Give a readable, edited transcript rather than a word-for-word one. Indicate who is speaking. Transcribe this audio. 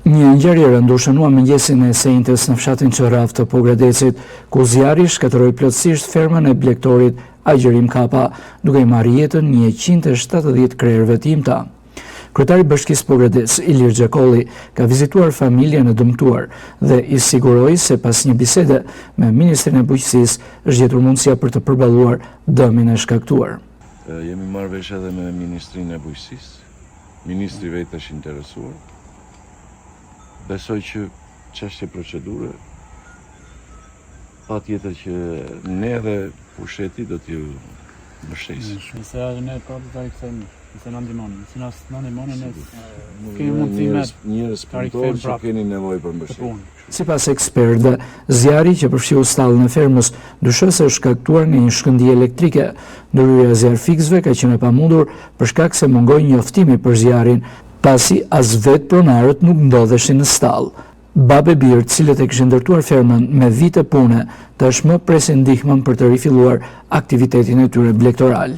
Speaker 1: Një ngjarje rëndueshënua mëngjesin e sejntës në fshatin Qërraf të Pogradecit, ku zjarri shkatërroi plotësisht fermën e blegtorit Agjerim Kapa, duke i marrë jetën 170 krerëve të imta. Kryetari i Bashkisë Pogradec, Ilir Xhakolli, ka vizituar familjen e dëmtuar dhe i siguroi se pas një bisede me Ministrin e Bujqësisë është gjetur mundësia për të përballuar dëmin e shkaktuar.
Speaker 2: Jemi marrë vesh edhe me Ministrin e Bujqësisë, Ministri vetë është interesuar. Besoj që çështje procedure, patjetër që ne dhe pushteti do t'ju mbështesim.
Speaker 3: Nëse ne prapë ta kthejmë, nëse na ndihmoni, nëse na ndihmoni ne kemi mundësi
Speaker 2: njerëz punëtor që keni nevojë për mbështetje.
Speaker 1: Sipas ekspertëve, zjarri që përfshiu stallën e fermës dyshohet se është shkaktuar nga një shkëndijë elektrike. Ndërhyrja e zjarrfiksëve ka qenë e pamundur për shkak se mungoi njoftimi për zjarrin, pasi as vetë pronarët nuk ndodheshin në stallë. Babë e birë, cilët e kishin ndërtuar fermën me vite pune, tashmë presin ndihmën për të rifilluar aktivitetin e tyre blegtoral.